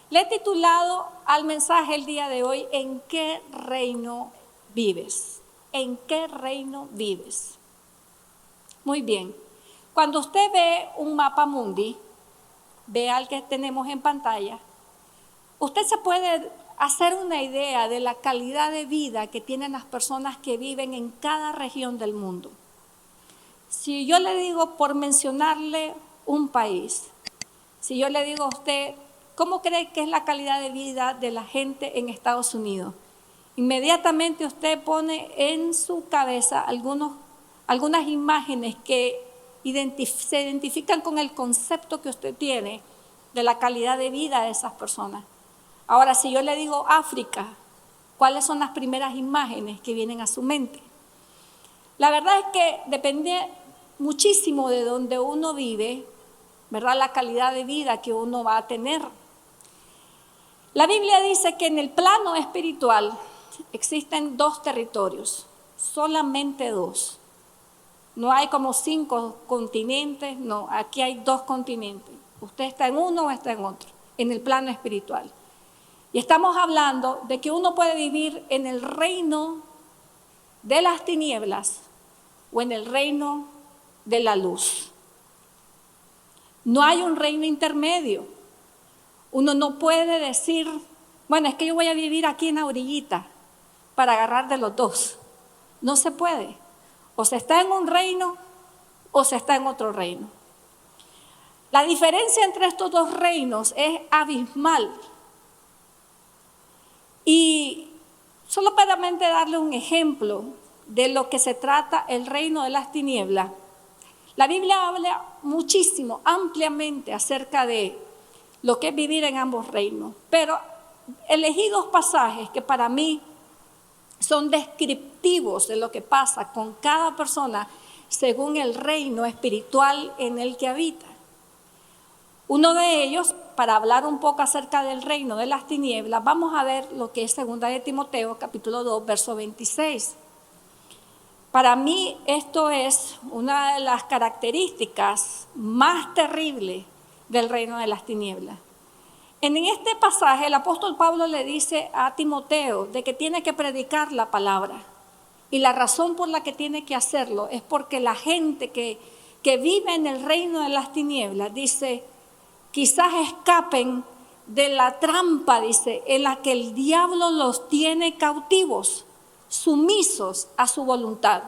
Le he titulado al mensaje el día de hoy, ¿en qué reino vives? ¿En qué reino vives? Muy bien. Cuando usted ve un mapa mundi, vea el que tenemos en pantalla, usted se puede hacer una idea de la calidad de vida que tienen las personas que viven en cada región del mundo. Si yo le digo, por mencionarle un país, si yo le digo a usted, ¿cómo cree que es la calidad de vida de la gente en Estados Unidos? Inmediatamente usted pone en su cabeza algunas imágenes que se identifican con el concepto que usted tiene de la calidad de vida de esas personas. Ahora, si yo le digo África, ¿cuáles son las primeras imágenes que vienen a su mente? La verdad es que depende muchísimo de donde uno vive, ¿verdad? La calidad de vida que uno va a tener. La Biblia dice que en el plano espiritual existen 2 territorios, solamente 2. No hay como 5 continentes, no, aquí hay 2 continentes. Usted está en uno o está en otro, en el plano espiritual. Y estamos hablando de que uno puede vivir en el reino de las tinieblas o en el reino de la luz. No hay un reino intermedio. Uno no puede decir, bueno, es que yo voy a vivir aquí en la orillita para agarrar de los 2. No se puede. O se está en un reino o se está en otro reino. La diferencia entre estos 2 reinos es abismal. Y solo para darle un ejemplo de lo que se trata el reino de las tinieblas, la Biblia habla muchísimo, ampliamente acerca de lo que es vivir en ambos reinos, pero elegí 2 pasajes que para mí son descriptivos de lo que pasa con cada persona según el reino espiritual en el que habita. Uno de ellos, para hablar un poco acerca del reino de las tinieblas, vamos a ver lo que es 2 de Timoteo, capítulo 2, verso 26. Para mí esto es una de las características más terribles del reino de las tinieblas. En este pasaje el apóstol Pablo le dice a Timoteo de que tiene que predicar la palabra. Y la razón por la que tiene que hacerlo es porque la gente que vive en el reino de las tinieblas, dice, quizás escapen de la trampa, dice, en la que el diablo los tiene cautivos, sumisos a su voluntad.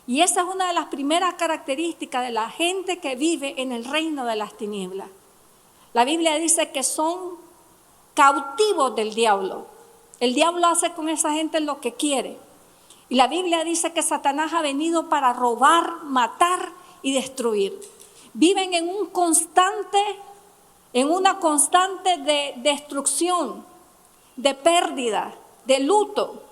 Y esa es una de las primeras características de la gente que vive en el reino de las tinieblas. La Biblia dice que son cautivos del diablo. El diablo hace con esa gente lo que quiere. Y la Biblia dice que Satanás ha venido para robar, matar y destruir. Viven en una constante de destrucción, de pérdida, de luto.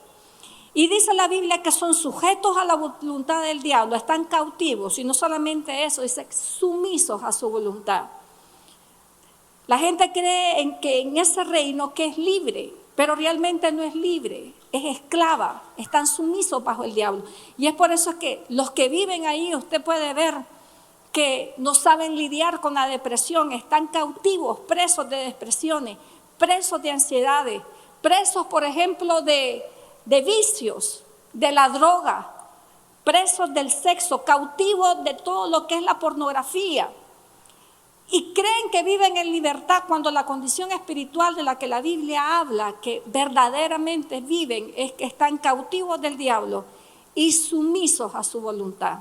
Y dice la Biblia que son sujetos a la voluntad del diablo, están cautivos, y no solamente eso, dice sumisos a su voluntad. La gente cree que en ese reino que es libre, pero realmente no es libre, es esclava, están sumisos bajo el diablo. Y es por eso que los que viven ahí, usted puede ver que no saben lidiar con la depresión, están cautivos, presos de depresiones, presos de ansiedades, presos, por ejemplo, de vicios, de la droga, presos del sexo, cautivos de todo lo que es la pornografía. Y creen que viven en libertad cuando la condición espiritual de la que la Biblia habla, que verdaderamente viven, es que están cautivos del diablo y sumisos a su voluntad.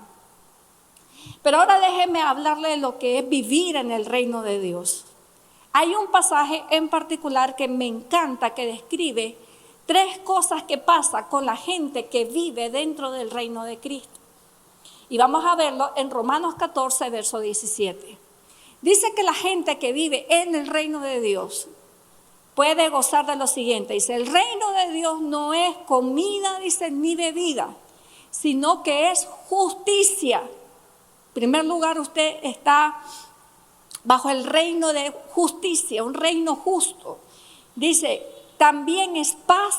Pero ahora déjenme hablarle de lo que es vivir en el reino de Dios. Hay un pasaje en particular que me encanta, que describe 3 cosas que pasan con la gente que vive dentro del reino de Cristo. Y vamos a verlo en Romanos 14, verso 17. Dice que la gente que vive en el reino de Dios puede gozar de lo siguiente. Dice, el reino de Dios no es comida, dice, ni bebida, sino que es justicia. En primer lugar, usted está bajo el reino de justicia, un reino justo. Dice, también es paz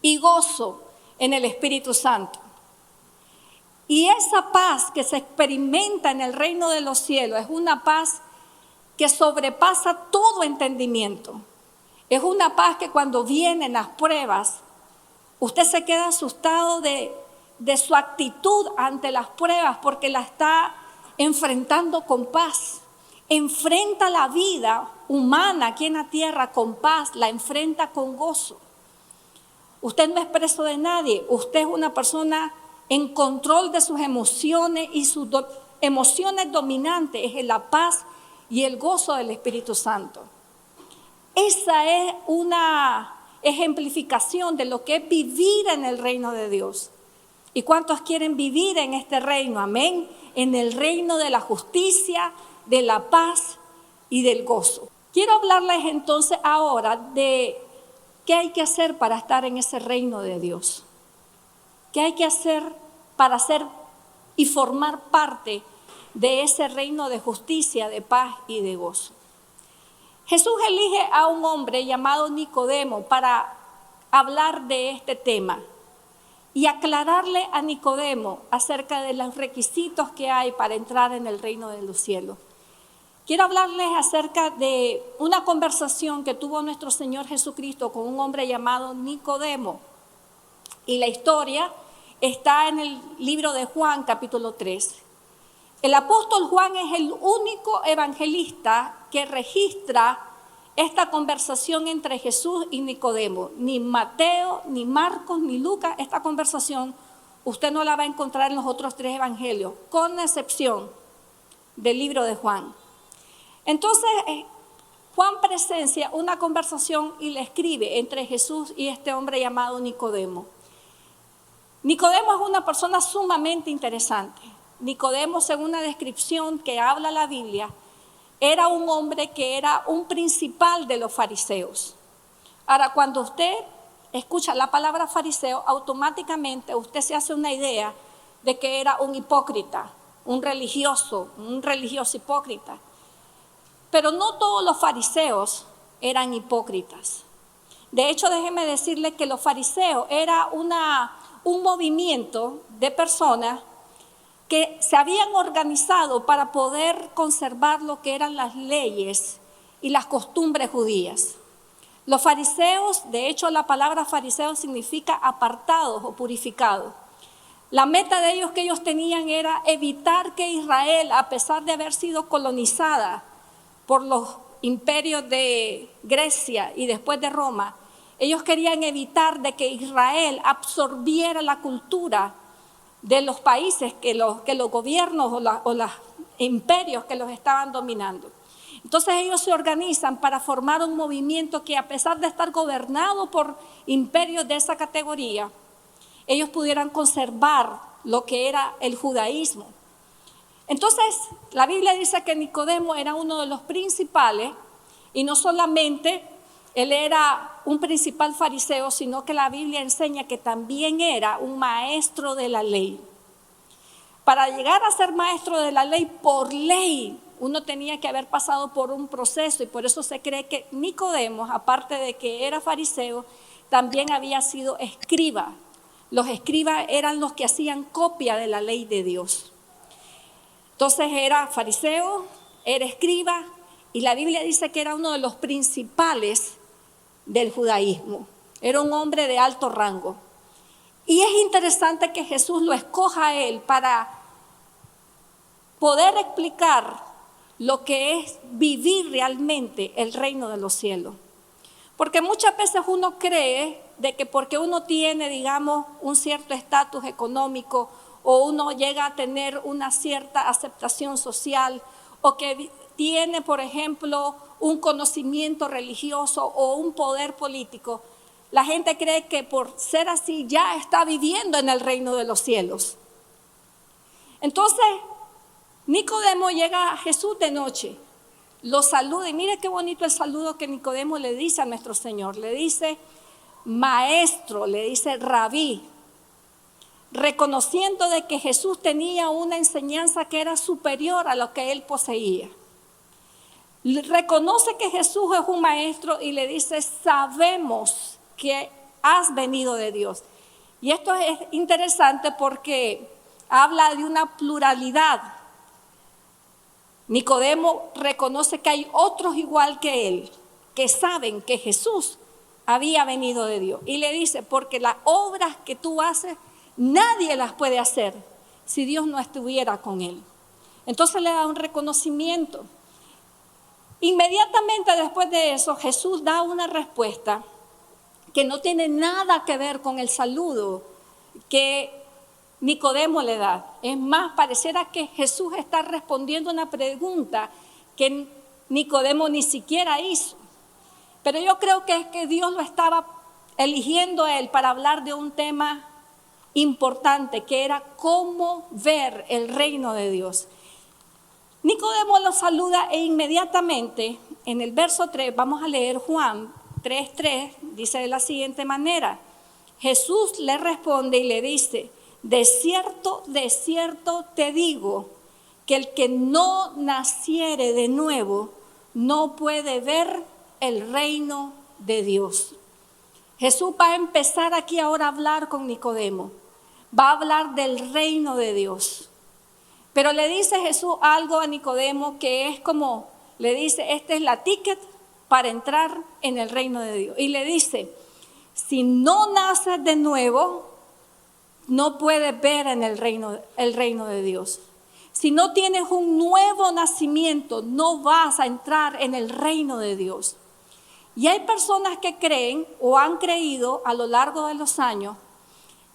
y gozo en el Espíritu Santo. Y esa paz que se experimenta en el reino de los cielos es una paz que sobrepasa todo entendimiento. Es una paz que cuando vienen las pruebas, usted se queda asustado de su actitud ante las pruebas porque la está enfrentando con paz. Enfrenta la vida humana aquí en la tierra con paz, la enfrenta con gozo. Usted no es preso de nadie, usted es una persona en control de sus emociones y sus emociones dominantes es la paz y el gozo del Espíritu Santo. Esa es una ejemplificación de lo que es vivir en el reino de Dios. ¿Y cuántos quieren vivir en este reino? Amén. En el reino de la justicia, de la paz y del gozo. Quiero hablarles entonces ahora de qué hay que hacer para estar en ese reino de Dios. ¿Qué hay que hacer para ser y formar parte de ese reino de justicia, de paz y de gozo? Jesús elige a un hombre llamado Nicodemo para hablar de este tema y aclararle a Nicodemo acerca de los requisitos que hay para entrar en el reino de los cielos. Quiero hablarles acerca de una conversación que tuvo nuestro Señor Jesucristo con un hombre llamado Nicodemo. Y la historia está en el libro de Juan, capítulo 3. El apóstol Juan es el único evangelista que registra esta conversación entre Jesús y Nicodemo. Ni Mateo, ni Marcos, ni Lucas, esta conversación usted no la va a encontrar en los otros 3 evangelios, con excepción del libro de Juan. Entonces, Juan presencia una conversación y le escribe entre Jesús y este hombre llamado Nicodemo. Nicodemo es una persona sumamente interesante. Nicodemo, según una descripción que habla la Biblia, era un hombre que era un principal de los fariseos. Ahora, cuando usted escucha la palabra fariseo, automáticamente usted se hace una idea de que era un hipócrita, un religioso hipócrita. Pero no todos los fariseos eran hipócritas. De hecho, déjeme decirle que los fariseos era un movimiento de personas que se habían organizado para poder conservar lo que eran las leyes y las costumbres judías. Los fariseos, de hecho la palabra fariseo significa apartados o purificados. La meta de ellos que ellos tenían era evitar que Israel, a pesar de haber sido colonizada por los imperios de Grecia y después de Roma, ellos querían evitar de que Israel absorbiera la cultura de los países que los gobiernos o los imperios que los estaban dominando. Entonces ellos se organizan para formar un movimiento que, a pesar de estar gobernado por imperios de esa categoría, ellos pudieran conservar lo que era el judaísmo. Entonces la Biblia dice que Nicodemo era uno de los principales, y no solamente él era un principal fariseo, sino que la Biblia enseña que también era un maestro de la ley. Para llegar a ser maestro de la ley, por ley, uno tenía que haber pasado por un proceso, y por eso se cree que Nicodemo, aparte de que era fariseo, también había sido escriba. Los escribas eran los que hacían copia de la ley de Dios. Entonces era fariseo, era escriba, y la Biblia dice que era uno de los principales del judaísmo. Era un hombre de alto rango. Y es interesante que Jesús lo escoja a él para poder explicar lo que es vivir realmente el reino de los cielos. Porque muchas veces uno cree de que porque uno tiene, digamos, un cierto estatus económico, o uno llega a tener una cierta aceptación social, o que tiene, por ejemplo, un conocimiento religioso o un poder político, la gente cree que por ser así ya está viviendo en el reino de los cielos. Entonces, Nicodemo llega a Jesús de noche, lo saluda, y mire qué bonito el saludo que Nicodemo le dice a nuestro Señor. Le dice maestro, le dice rabí, reconociendo de que Jesús tenía una enseñanza que era superior a lo que él poseía. Reconoce que Jesús es un maestro y le dice, sabemos que has venido de Dios. Y esto es interesante porque habla de una pluralidad. Nicodemo reconoce que hay otros igual que él, que saben que Jesús había venido de Dios. Y le dice, porque las obras que tú haces, nadie las puede hacer si Dios no estuviera con él. Entonces le da un reconocimiento. Inmediatamente después de eso, Jesús da una respuesta que no tiene nada que ver con el saludo que Nicodemo le da. Es más, pareciera que Jesús está respondiendo una pregunta que Nicodemo ni siquiera hizo. Pero yo creo que es que Dios lo estaba eligiendo a él para hablar de un tema importante, que era cómo ver el reino de Dios. Nicodemo lo saluda e inmediatamente en el verso 3, vamos a leer Juan 3:3, dice de la siguiente manera: Jesús le responde y le dice, de cierto te digo, que el que no naciere de nuevo no puede ver el reino de Dios. Jesús va a empezar aquí ahora a hablar con Nicodemo, va a hablar del reino de Dios. Pero le dice Jesús algo a Nicodemo que es como, le dice, esta es la ticket para entrar en el reino de Dios. Y le dice, si no naces de nuevo, no puedes ver en el reino de Dios. Si no tienes un nuevo nacimiento, no vas a entrar en el reino de Dios. Y hay personas que creen o han creído a lo largo de los años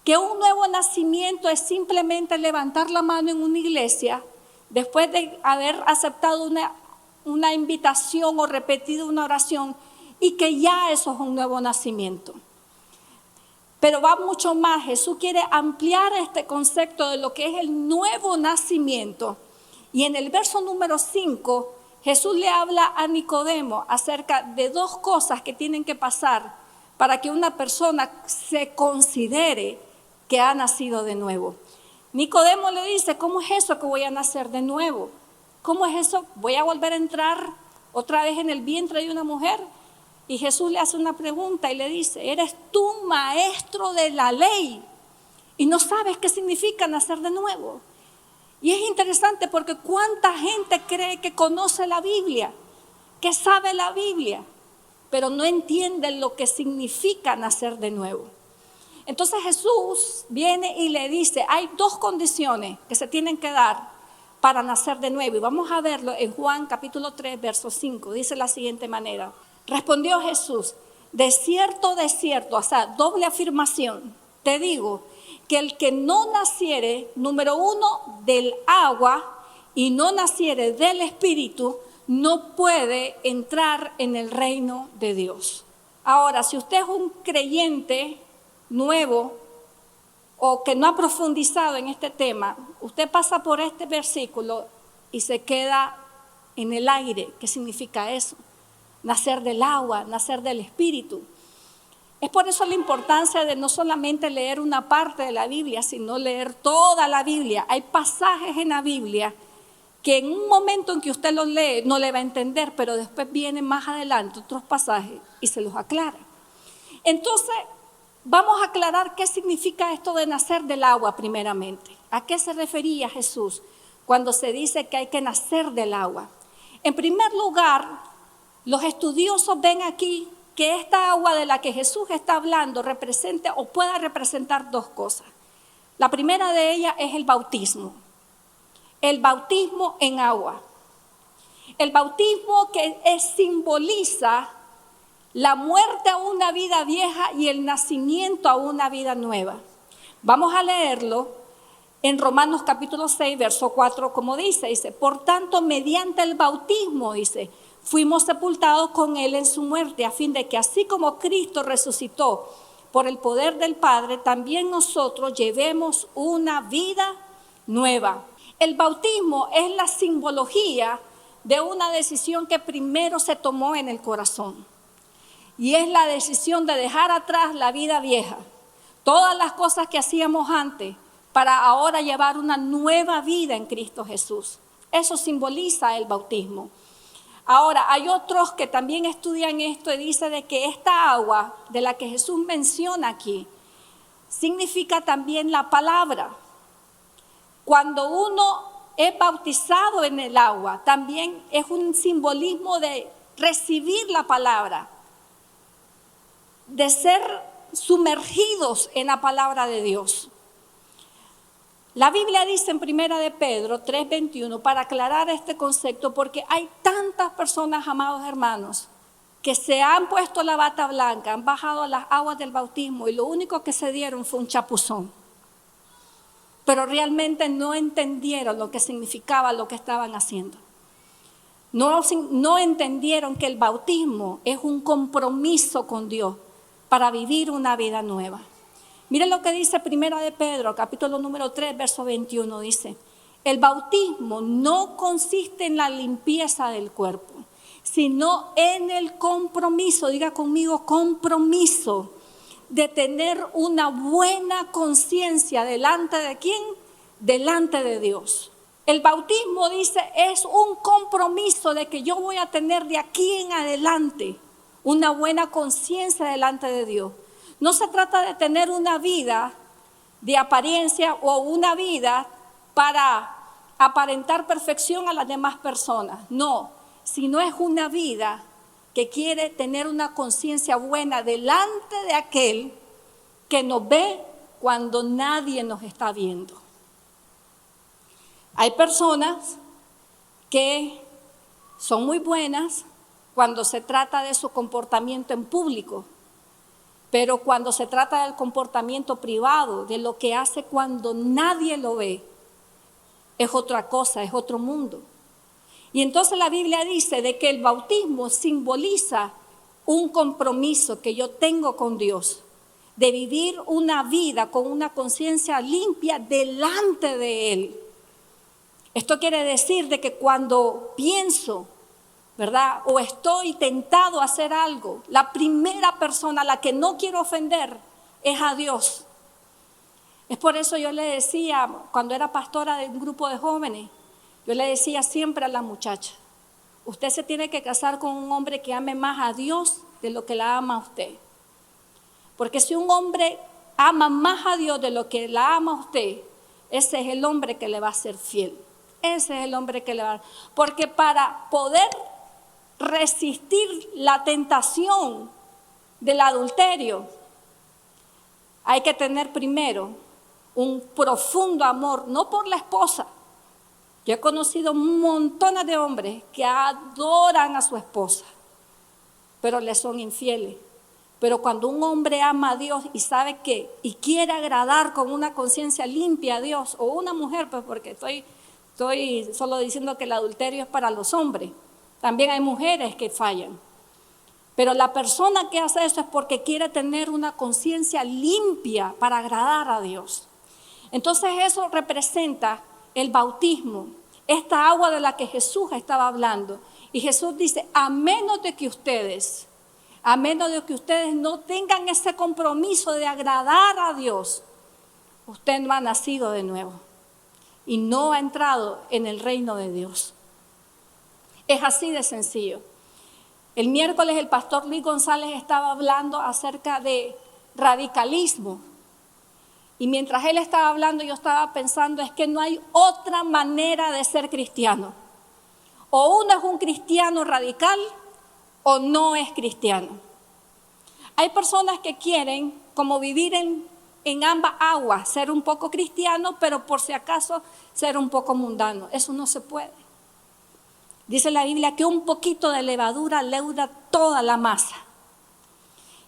que un nuevo nacimiento es simplemente levantar la mano en una iglesia después de haber aceptado una invitación o repetido una oración y que ya eso es un nuevo nacimiento. Pero va mucho más. Jesús quiere ampliar este concepto de lo que es el nuevo nacimiento. Y en el verso número 5, Jesús le habla a Nicodemo acerca de dos cosas que tienen que pasar para que una persona se considere que ha nacido de nuevo. Nicodemo le dice, ¿cómo es eso que voy a nacer de nuevo? ¿Cómo es eso? ¿Voy a volver a entrar otra vez en el vientre de una mujer? Y Jesús le hace una pregunta y le dice, ¿eres tú maestro de la ley y no sabes qué significa nacer de nuevo? Y es interesante porque cuánta gente cree que conoce la Biblia, que sabe la Biblia, pero no entiende lo que significa nacer de nuevo. Entonces Jesús viene y le dice, hay dos condiciones que se tienen que dar para nacer de nuevo. Y vamos a verlo en Juan capítulo 3, verso 5. Dice la siguiente manera. Respondió Jesús, de cierto, o sea, doble afirmación, te digo que el que no naciere, número uno, del agua y no naciere del Espíritu, no puede entrar en el reino de Dios. Ahora, si usted es un creyente nuevo o que no ha profundizado en este tema, usted pasa por este versículo y se queda en el aire. ¿Qué significa eso? Nacer del agua, nacer del Espíritu. Es por eso la importancia de no solamente leer una parte de la Biblia, sino leer toda la Biblia. Hay pasajes en la Biblia que en un momento en que usted los lee no le va a entender, pero después vienen más adelante otros pasajes y se los aclara. Entonces, vamos a aclarar qué significa esto de nacer del agua primeramente. ¿A qué se refería Jesús cuando se dice que hay que nacer del agua? En primer lugar, los estudiosos ven aquí que esta agua de la que Jesús está hablando representa o pueda representar dos cosas. La primera de ellas es el bautismo. El bautismo en agua. El bautismo que simboliza la muerte a una vida vieja y el nacimiento a una vida nueva. Vamos a leerlo en Romanos capítulo 6, verso 4, como dice, por tanto, mediante el bautismo, dice, fuimos sepultados con Él en su muerte, a fin de que así como Cristo resucitó por el poder del Padre, también nosotros llevemos una vida nueva. El bautismo es la simbología de una decisión que primero se tomó en el corazón. Y es la decisión de dejar atrás la vida vieja, todas las cosas que hacíamos antes, para ahora llevar una nueva vida en Cristo Jesús. Eso simboliza el bautismo. Ahora, hay otros que también estudian esto y dicen de que esta agua de la que Jesús menciona aquí significa también la palabra. Cuando uno es bautizado en el agua, también es un simbolismo de recibir la palabra, de ser sumergidos en la palabra de Dios. La Biblia dice en 1 de Pedro 3:21, para aclarar este concepto, porque hay tantas personas, amados hermanos, que se han puesto la bata blanca, han bajado a las aguas del bautismo y lo único que se dieron fue un chapuzón. Pero realmente no entendieron lo que significaba lo que estaban haciendo. No entendieron que el bautismo es un compromiso con Dios para vivir una vida nueva. Miren lo que dice 1 de Pedro, capítulo número 3, verso 21, dice: el bautismo no consiste en la limpieza del cuerpo, sino en el compromiso, diga conmigo, compromiso, de tener una buena conciencia delante de ¿quién? Delante de Dios. El bautismo, dice, es un compromiso de que yo voy a tener de aquí en adelante una buena conciencia delante de Dios. No se trata de tener una vida de apariencia o una vida para aparentar perfección a las demás personas. No, sino es una vida que quiere tener una conciencia buena delante de aquel que nos ve cuando nadie nos está viendo. Hay personas que son muy buenas cuando se trata de su comportamiento en público, pero cuando se trata del comportamiento privado, de lo que hace cuando nadie lo ve, es otra cosa, es otro mundo. Y entonces la Biblia dice de que el bautismo simboliza un compromiso que yo tengo con Dios, de vivir una vida con una conciencia limpia delante de Él. Esto quiere decir de que cuando pienso, ¿verdad?, o estoy tentado a hacer algo, la primera persona a la que no quiero ofender es a Dios. Es por eso yo le decía, cuando era pastora de un grupo de jóvenes, yo le decía siempre a la muchacha: usted se tiene que casar con un hombre que ame más a Dios de lo que la ama a usted. Porque si un hombre ama más a Dios de lo que la ama a usted, ese es el hombre que le va a ser fiel. Ese es el hombre que le va a... Porque para poder resistir la tentación del adulterio, hay que tener primero un profundo amor, no por la esposa. Yo he conocido montones de hombres que adoran a su esposa, pero le son infieles. Pero cuando un hombre ama a Dios y sabe que, y quiere agradar con una conciencia limpia a Dios, o una mujer, pues porque estoy solo diciendo que el adulterio es para los hombres, también hay mujeres que fallan. Pero la persona que hace eso es porque quiere tener una conciencia limpia para agradar a Dios. Entonces eso representa el bautismo, esta agua de la que Jesús estaba hablando. Y Jesús dice, a menos de que ustedes no tengan ese compromiso de agradar a Dios, usted no ha nacido de nuevo y no ha entrado en el reino de Dios. Es así de sencillo. El miércoles el pastor Luis González estaba hablando acerca de radicalismo. Y mientras él estaba hablando, yo estaba pensando, es que no hay otra manera de ser cristiano. O uno es un cristiano radical o no es cristiano. Hay personas que quieren como vivir en ambas aguas, ser un poco cristiano, pero por si acaso ser un poco mundano. Eso no se puede. Dice la Biblia que un poquito de levadura leuda toda la masa.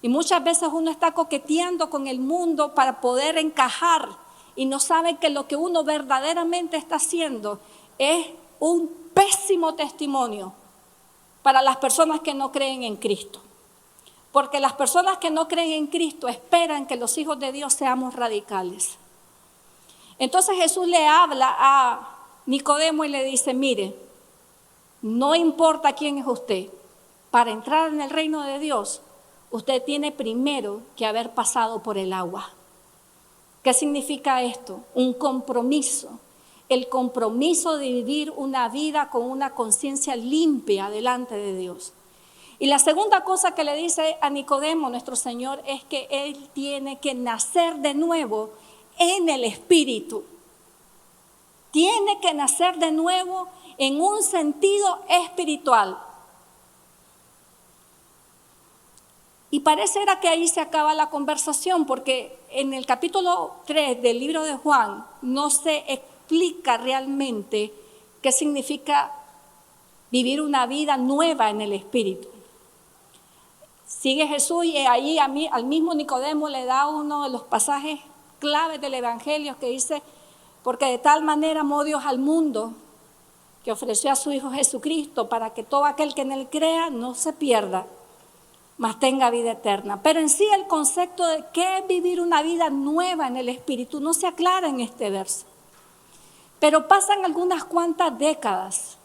Y muchas veces uno está coqueteando con el mundo para poder encajar y no sabe que lo que uno verdaderamente está haciendo es un pésimo testimonio para las personas que no creen en Cristo. Porque las personas que no creen en Cristo esperan que los hijos de Dios seamos radicales. Entonces Jesús le habla a Nicodemo y le dice, mire, no importa quién es usted, para entrar en el reino de Dios, usted tiene primero que haber pasado por el agua. ¿Qué significa esto? Un compromiso. El compromiso de vivir una vida con una conciencia limpia delante de Dios. Y la segunda cosa que le dice a Nicodemo nuestro Señor es que él tiene que nacer de nuevo en el Espíritu. Tiene que nacer de nuevo en un sentido espiritual. Y pareciera que ahí se acaba la conversación, porque en el capítulo 3 del libro de Juan no se explica realmente qué significa vivir una vida nueva en el Espíritu. Sigue Jesús y ahí al mismo Nicodemo le da uno de los pasajes claves del Evangelio que dice: porque de tal manera amó Dios al mundo, que ofreció a su Hijo Jesucristo para que todo aquel que en él crea no se pierda, mas tenga vida eterna. Pero en sí el concepto de qué es vivir una vida nueva en el Espíritu no se aclara en este verso. Pero pasan algunas cuantas décadas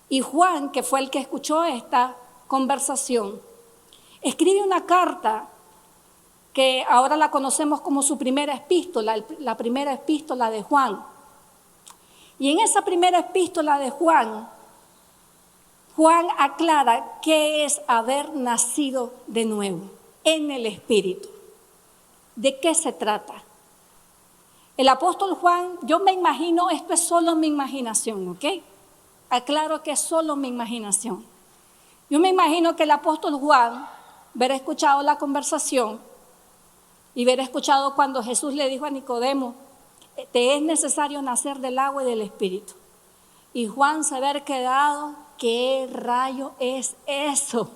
y Juan, que fue el que escuchó esta conversación, escribe una carta que ahora la conocemos como su primera epístola, la primera epístola de Juan. Y en esa primera epístola de Juan, Juan aclara qué es haber nacido de nuevo en el Espíritu. ¿De qué se trata? El apóstol Juan, yo me imagino, esto es solo mi imaginación, ¿ok? Aclaro que es solo mi imaginación. Yo me imagino que el apóstol Juan, haber escuchado la conversación y haber escuchado cuando Jesús le dijo a Nicodemo: te es necesario nacer del agua y del Espíritu. Y Juan se haber quedado: ¿qué rayo es eso?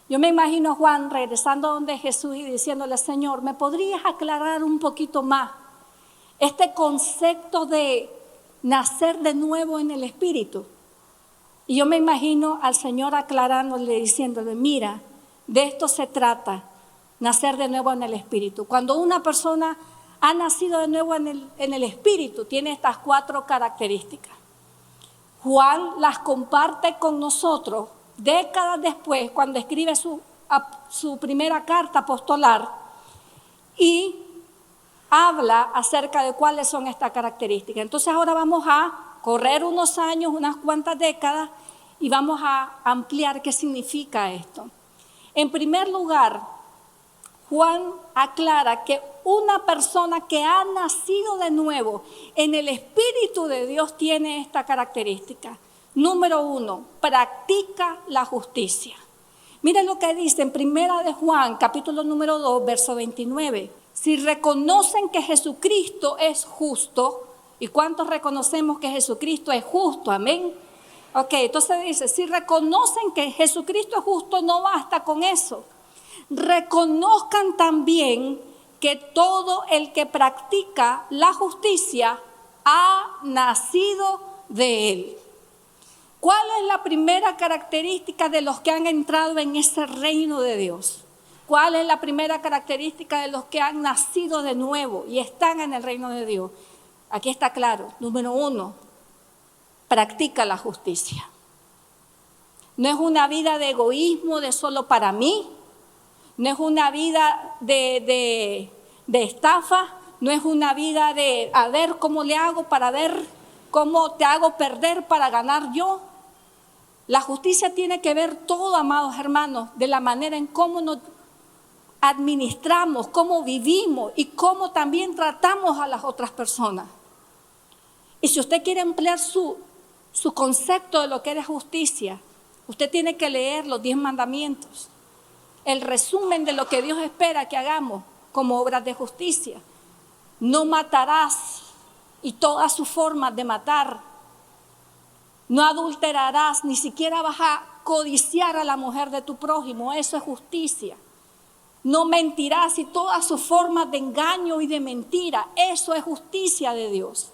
Yo me imagino a Juan regresando donde Jesús y diciéndole: Señor, ¿me podrías aclarar un poquito más este concepto de nacer de nuevo en el Espíritu? Y yo me imagino al Señor aclarándole, diciéndole: mira, de esto se trata, nacer de nuevo en el Espíritu. Cuando una persona ha nacido de nuevo en el Espíritu, tiene estas 4 características. Juan las comparte con nosotros décadas después, cuando escribe su primera carta apostolar, y habla acerca de cuáles son estas características. Entonces ahora vamos a correr unos años, unas cuantas décadas, y vamos a ampliar qué significa esto. En primer lugar, Juan aclara que una persona que ha nacido de nuevo en el Espíritu de Dios tiene esta característica. Número 1, practica la justicia. Miren lo que dice en Primera de Juan, capítulo número 2, verso 29. Si reconocen que Jesucristo es justo, ¿y cuántos reconocemos que Jesucristo es justo? Amén. Ok, entonces dice, si reconocen que Jesucristo es justo, no basta con eso. Reconozcan también que todo el que practica la justicia ha nacido de él. ¿Cuál es la primera característica de los que han entrado en ese reino de Dios? ¿Cuál es la primera característica de los que han nacido de nuevo y están en el reino de Dios? Aquí está claro. Número 1, practica la justicia. No es una vida de egoísmo, de solo para mí. No es una vida de estafa. No es una vida de a ver cómo le hago para ver cómo te hago perder para ganar yo. La justicia tiene que ver todo, amados hermanos, de la manera en cómo nos administramos, cómo vivimos y cómo también tratamos a las otras personas. Y si usted quiere emplear su concepto de lo que es justicia, usted tiene que leer los 10 mandamientos, el resumen de lo que Dios espera que hagamos como obras de justicia. No matarás y todas sus formas de matar. No adulterarás, ni siquiera vas a codiciar a la mujer de tu prójimo, eso es justicia. No mentirás y todas sus formas de engaño y de mentira, eso es justicia de Dios.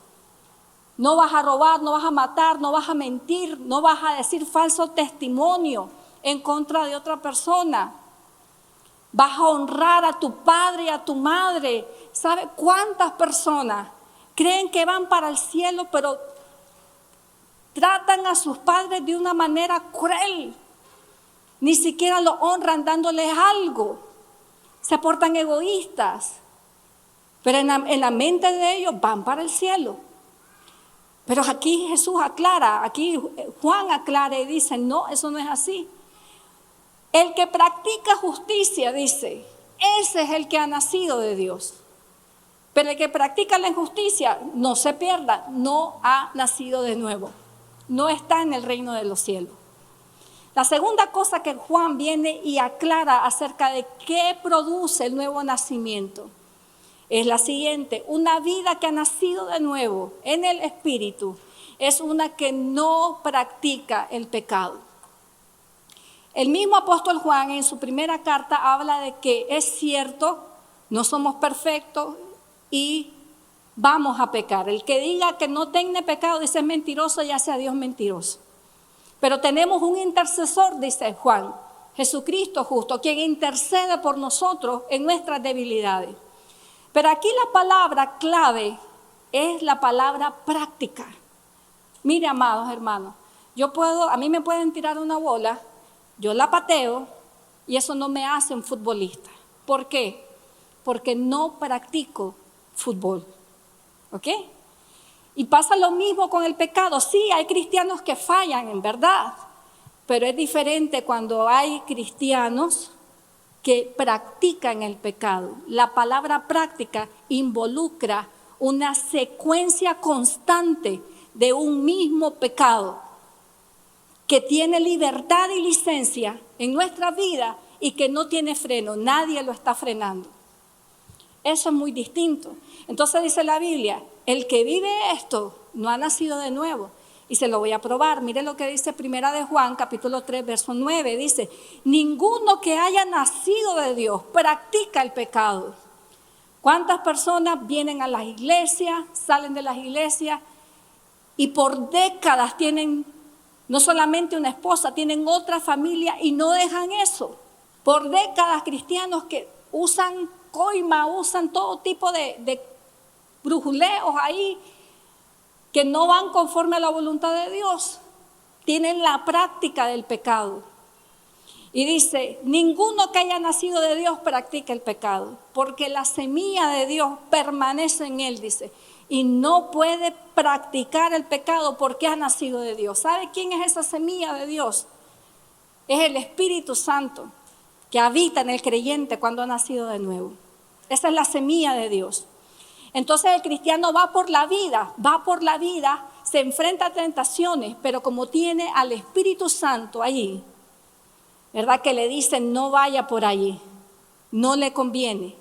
No vas a robar, no vas a matar, no vas a mentir, no vas a decir falso testimonio en contra de otra persona. Vas a honrar a tu padre y a tu madre. ¿Sabe cuántas personas creen que van para el cielo, pero tratan a sus padres de una manera cruel? Ni siquiera lo honran dándoles algo. Se portan egoístas. Pero en la mente de ellos van para el cielo. Pero aquí Jesús aclara, aquí Juan aclara y dice, no, eso no es así. El que practica justicia, dice, ese es el que ha nacido de Dios. Pero el que practica la injusticia, no se pierda, no ha nacido de nuevo. No está en el reino de los cielos. La segunda cosa que Juan viene y aclara acerca de qué produce el nuevo nacimiento es la siguiente: una vida que ha nacido de nuevo en el Espíritu es una que no practica el pecado. El mismo apóstol Juan en su primera carta habla de que es cierto, no somos perfectos y vamos a pecar. El que diga que no tiene pecado, dice, es mentiroso, ya sea Dios mentiroso. Pero tenemos un intercesor, dice Juan, Jesucristo justo, quien intercede por nosotros en nuestras debilidades. Pero aquí la palabra clave es la palabra práctica. Mire, amados hermanos, a mí me pueden tirar una bola, yo la pateo y eso no me hace un futbolista. ¿Por qué? Porque no practico fútbol. ¿Ok? Y pasa lo mismo con el pecado. Sí, hay cristianos que fallan, en verdad, pero es diferente cuando hay cristianos que practican el pecado. La palabra práctica involucra una secuencia constante de un mismo pecado que tiene libertad y licencia en nuestra vida y que no tiene freno, nadie lo está frenando. Eso es muy distinto. Entonces dice la Biblia, el que vive esto no ha nacido de nuevo. Y se lo voy a probar. Mire lo que dice Primera de Juan, capítulo 3, verso 9. Dice, ninguno que haya nacido de Dios practica el pecado. ¿Cuántas personas vienen a las iglesias, salen de las iglesias y por décadas tienen no solamente una esposa, tienen otra familia y no dejan eso? Por décadas cristianos que usan coima, usan todo tipo de brujuleos ahí, que no van conforme a la voluntad de Dios, tienen la práctica del pecado. Y dice, ninguno que haya nacido de Dios practica el pecado, porque la semilla de Dios permanece en él, dice, y no puede practicar el pecado porque ha nacido de Dios. ¿Sabe quién es esa semilla de Dios? Es el Espíritu Santo que habita en el creyente cuando ha nacido de nuevo. Esa es la semilla de Dios. Entonces el cristiano va por la vida, se enfrenta a tentaciones, pero como tiene al Espíritu Santo allí, ¿verdad? Que le dicen no vaya por allí, no le conviene.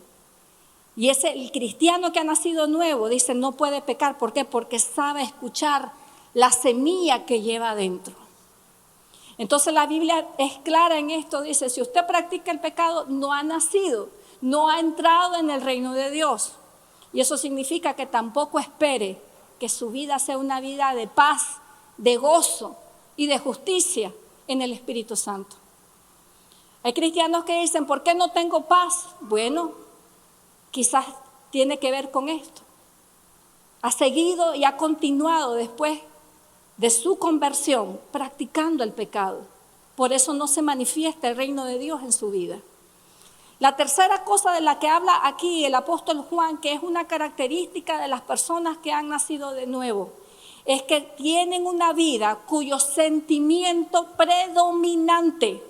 Y el cristiano que ha nacido nuevo dice no puede pecar. ¿Por qué? Porque sabe escuchar la semilla que lleva adentro. Entonces la Biblia es clara en esto, dice, si usted practica el pecado, no ha nacido, no ha entrado en el reino de Dios. Y eso significa que tampoco espere que su vida sea una vida de paz, de gozo y de justicia en el Espíritu Santo. Hay cristianos que dicen, ¿por qué no tengo paz? Bueno, quizás tiene que ver con esto. Ha seguido y ha continuado después de su conversión practicando el pecado. Por eso no se manifiesta el reino de Dios en su vida. La tercera cosa de la que habla aquí el apóstol Juan, que es una característica de las personas que han nacido de nuevo, es que tienen una vida cuyo sentimiento predominante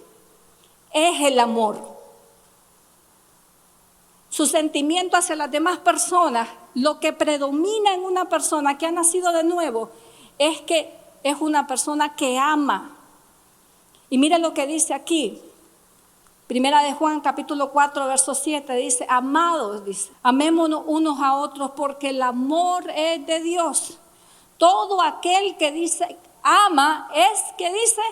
es el amor. Su sentimiento hacia las demás personas, lo que predomina en una persona que ha nacido de nuevo, es que es una persona que ama. Y mire lo que dice aquí. Primera de Juan, capítulo 4, verso 7, dice, amados, dice, amémonos unos a otros porque el amor es de Dios. Todo aquel que dice ama es, que dice,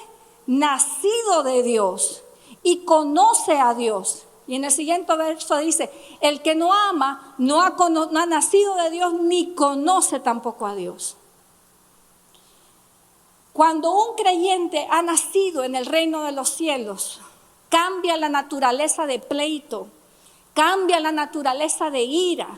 nacido de Dios y conoce a Dios. Y en el siguiente verso dice, el que no ama no ha nacido de Dios ni conoce tampoco a Dios. Cuando un creyente ha nacido en el reino de los cielos, cambia la naturaleza de pleito, cambia la naturaleza de ira,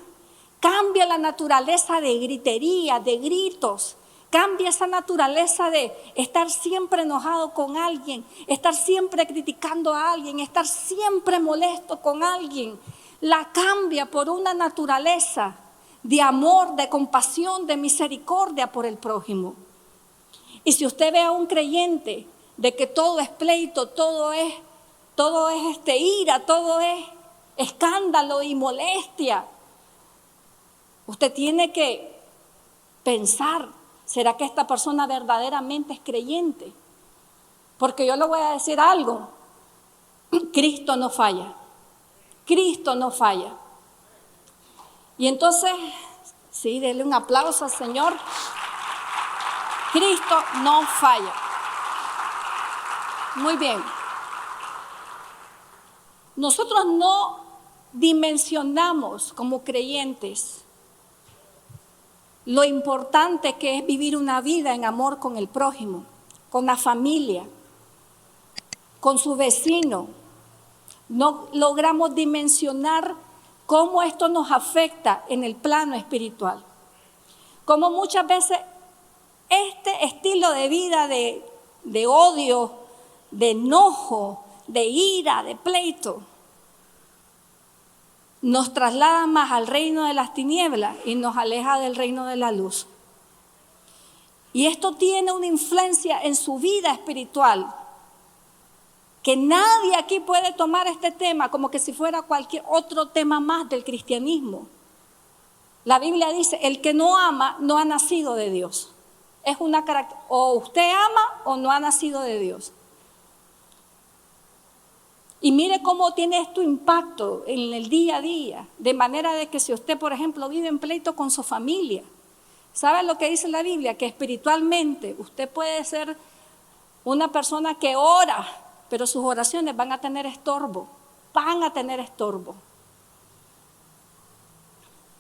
cambia la naturaleza de gritería, de gritos, cambia esa naturaleza de estar siempre enojado con alguien, estar siempre criticando a alguien, estar siempre molesto con alguien. La cambia por una naturaleza de amor, de compasión, de misericordia por el prójimo. Y si usted ve a un creyente de que todo es pleito, todo es ira, todo es escándalo y molestia, Usted tiene que pensar, ¿será que esta persona verdaderamente es creyente? Porque yo le voy a decir algo, Cristo no falla, Cristo no falla. Y entonces, sí, denle un aplauso al Señor. Cristo no falla. Muy bien. Nosotros no dimensionamos como creyentes lo importante que es vivir una vida en amor con el prójimo, con la familia, con su vecino. No logramos dimensionar cómo esto nos afecta en el plano espiritual. Como muchas veces este estilo de vida de odio, de enojo, de ira, de pleito, nos traslada más al reino de las tinieblas y nos aleja del reino de la luz. Y esto tiene una influencia en su vida espiritual, que nadie aquí puede tomar este tema como que si fuera cualquier otro tema más del cristianismo. La Biblia dice, el que no ama no ha nacido de Dios. Es una característica, o usted ama o no ha nacido de Dios. Y mire cómo tiene esto impacto en el día a día, de manera de que si usted, por ejemplo, vive en pleito con su familia, ¿sabe lo que dice la Biblia? Que espiritualmente usted puede ser una persona que ora, pero sus oraciones van a tener estorbo,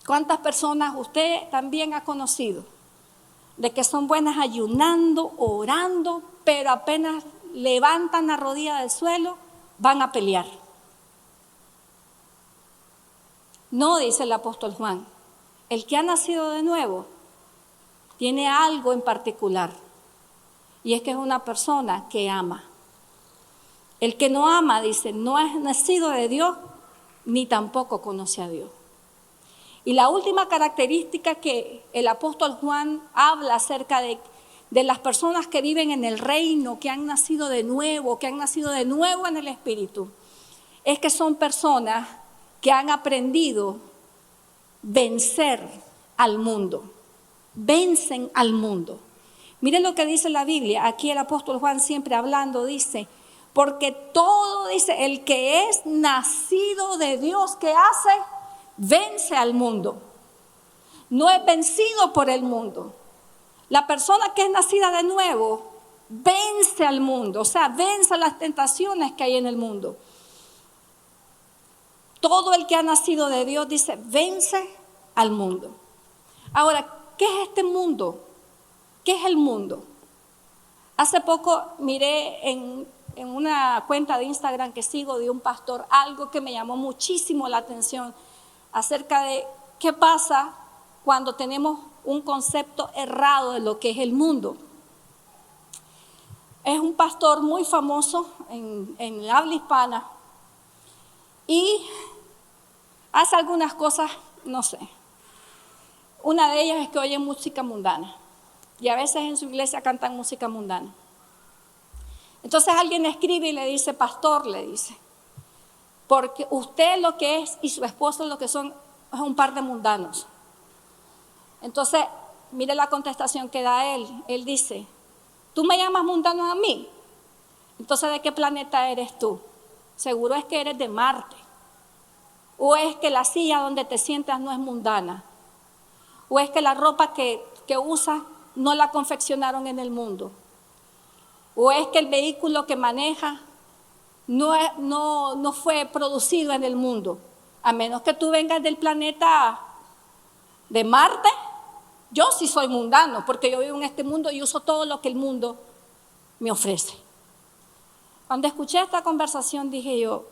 ¿Cuántas personas usted también ha conocido de que son buenas ayunando, orando, pero apenas levantan la rodilla del suelo, van a pelear? No, dice el apóstol Juan, el que ha nacido de nuevo tiene algo en particular, y es que es una persona que ama. El que no ama, dice, no es nacido de Dios, ni tampoco conoce a Dios. Y la última característica que el apóstol Juan habla acerca de las personas que viven en el reino, que han nacido de nuevo en el Espíritu, es que son personas que han aprendido vencer al mundo, vencen al mundo. Miren lo que dice la Biblia, aquí el apóstol Juan siempre hablando dice, porque todo, dice, el que es nacido de Dios, ¿qué hace? Vence al mundo, no es vencido por el mundo. La persona que es nacida de nuevo vence al mundo, o sea, vence las tentaciones que hay en el mundo. Todo el que ha nacido de Dios, dice, vence al mundo. Ahora, ¿qué es este mundo? ¿Qué es el mundo? Hace poco miré en una cuenta de Instagram que sigo de un pastor algo que me llamó muchísimo la atención acerca de qué pasa cuando tenemos un concepto errado de lo que es el mundo. Es un pastor muy famoso en habla hispana y hace algunas cosas, no sé. Una de ellas es que oye música mundana y a veces en su iglesia cantan música mundana. Entonces alguien escribe y le dice, pastor, le dice, porque usted lo que es y su esposo lo que son es un par de mundanos. Entonces, mire la contestación que da él. Él dice, ¿tú me llamas mundano a mí? Entonces, ¿de qué planeta eres tú? Seguro es que eres de Marte. ¿O es que la silla donde te sientas no es mundana? ¿O es que la ropa que usas no la confeccionaron en el mundo? ¿O es que el vehículo que manejas no fue producido en el mundo? A menos que tú vengas del planeta de Marte. Yo sí soy mundano, porque yo vivo en este mundo y uso todo lo que el mundo me ofrece. Cuando escuché esta conversación dije yo,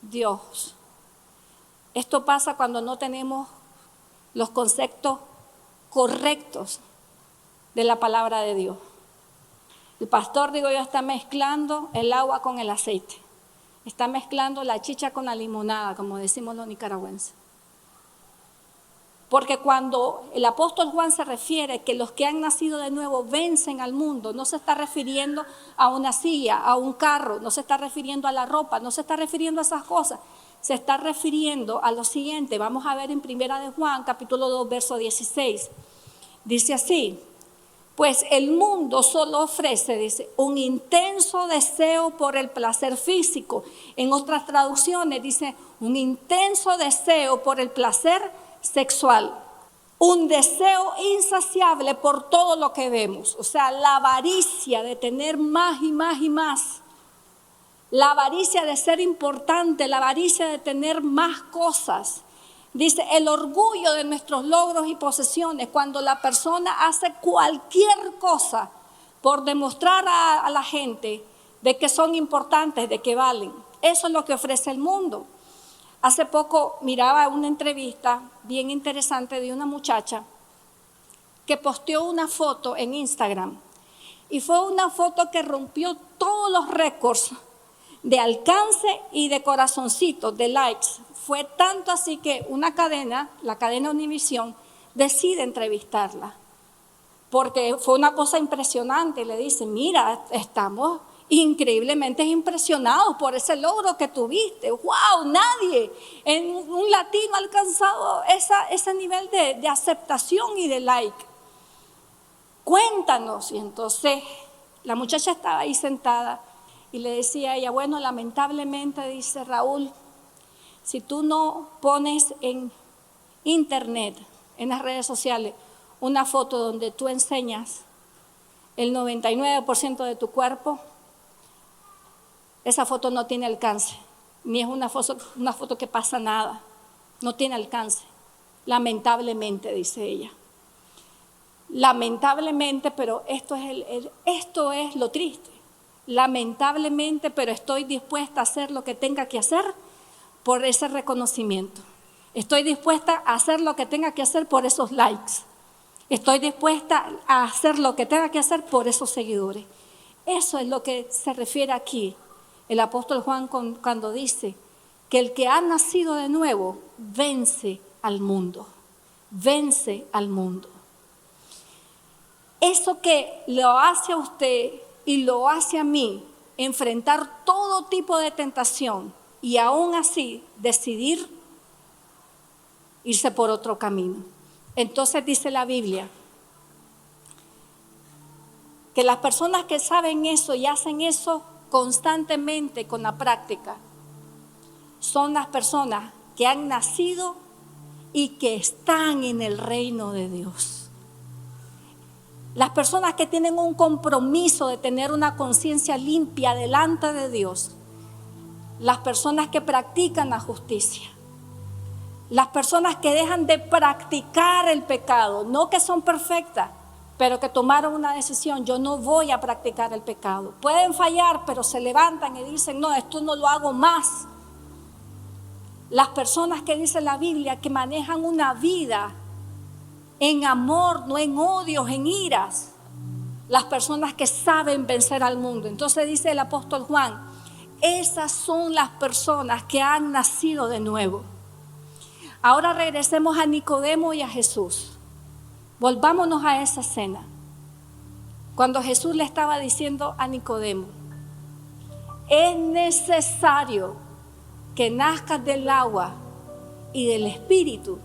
Dios, esto pasa cuando no tenemos los conceptos correctos de la palabra de Dios. El pastor, digo yo, está mezclando el agua con el aceite. Está mezclando la chicha con la limonada, como decimos los nicaragüenses. Porque cuando el apóstol Juan se refiere que los que han nacido de nuevo vencen al mundo, no se está refiriendo a una silla, a un carro, no se está refiriendo a la ropa, no se está refiriendo a esas cosas, se está refiriendo a lo siguiente. Vamos a ver en 1 de Juan, capítulo 2, verso 16. Dice así: pues el mundo solo ofrece, dice, un intenso deseo por el placer físico. En otras traducciones dice, un intenso deseo por el placer sexual. Un deseo insaciable por todo lo que vemos. O sea, la avaricia de tener más y más y más. La avaricia de ser importante, la avaricia de tener más cosas. Dice, el orgullo de nuestros logros y posesiones, cuando la persona hace cualquier cosa por demostrar a la gente de que son importantes, de que valen. Eso es lo que ofrece el mundo. Hace poco miraba una entrevista bien interesante de una muchacha que posteó una foto en Instagram. Y fue una foto que rompió todos los récords de alcance y de corazoncitos, de likes. Fue tanto así que una cadena, la cadena Univisión, decide entrevistarla. Porque fue una cosa impresionante. Le dice, mira, estamos increíblemente impresionados por ese logro que tuviste. ¡Wow! Nadie en un latino ha alcanzado ese nivel de aceptación y de like. Cuéntanos. Y entonces la muchacha estaba ahí sentada y le decía a ella, bueno, lamentablemente, dice Raúl, si tú no pones en internet, en las redes sociales, una foto donde tú enseñas el 99% de tu cuerpo, esa foto no tiene alcance, ni es una foto que pasa nada, no tiene alcance. Lamentablemente, dice ella. Lamentablemente, pero esto es lo triste. Lamentablemente, pero estoy dispuesta a hacer lo que tenga que hacer por ese reconocimiento. Estoy dispuesta a hacer lo que tenga que hacer por esos likes. Estoy dispuesta a hacer lo que tenga que hacer por esos seguidores. Eso es lo que se refiere aquí el apóstol Juan cuando dice que el que ha nacido de nuevo vence al mundo. Vence al mundo. Eso que lo hace a usted y lo hace a mí, enfrentar todo tipo de tentación y aún así decidir irse por otro camino. Entonces dice la Biblia que las personas que saben eso y hacen eso constantemente con la práctica son las personas que han nacido y que están en el reino de Dios. Las personas que tienen un compromiso de tener una conciencia limpia delante de Dios. Las personas que practican la justicia. Las personas que dejan de practicar el pecado. No que son perfectas, pero que tomaron una decisión. Yo no voy a practicar el pecado. Pueden fallar, pero se levantan y dicen, no, esto no lo hago más. Las personas que dice la Biblia que manejan una vida en amor, no en odios, en iras. Las personas que saben vencer al mundo. Entonces dice el apóstol Juan, esas son las personas que han nacido de nuevo. Ahora regresemos a Nicodemo y a Jesús. Volvámonos a esa cena. Cuando Jesús le estaba diciendo a Nicodemo, es necesario que nazcas del agua y del Espíritu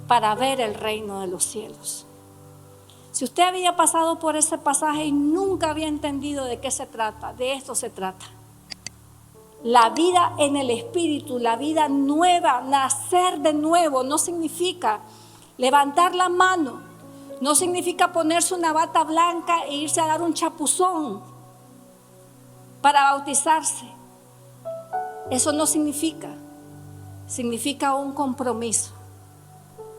para ver el reino de los cielos. Si usted había pasado por ese pasaje y nunca había entendido de qué se trata, de esto se trata. La vida en el Espíritu, la vida nueva, nacer de nuevo, no significa levantar la mano, no significa ponerse una bata blanca e irse a dar un chapuzón para bautizarse. Eso no significa un compromiso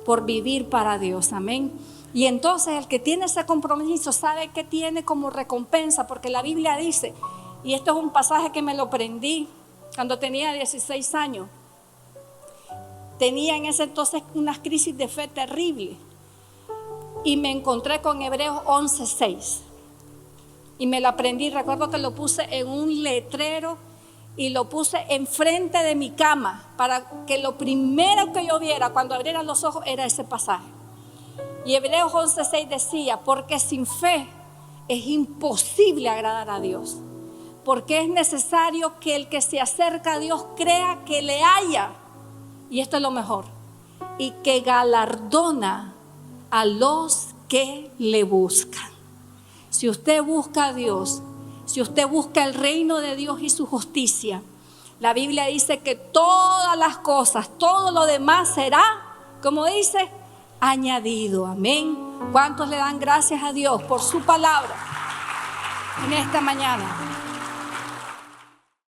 por vivir para Dios, amén. Y entonces el que tiene ese compromiso sabe que tiene como recompensa, porque la Biblia dice, y esto es un pasaje que me lo aprendí cuando tenía 16 años. Tenía en ese entonces unas crisis de fe terribles y me encontré con Hebreos 11:6 y me lo aprendí. Recuerdo que lo puse en un letrero y lo puse enfrente de mi cama para que lo primero que yo viera cuando abriera los ojos era ese pasaje. Y Hebreos 11:6 decía, porque sin fe es imposible agradar a Dios. porque es necesario que el que se acerca a Dios crea que le haya, y esto es lo mejor, y que galardona a los que le buscan. Si usted busca a Dios, si usted busca el reino de Dios y su justicia, la Biblia dice que todas las cosas, todo lo demás será, como dice, añadido. Amén. ¿Cuántos le dan gracias a Dios por su palabra en esta mañana?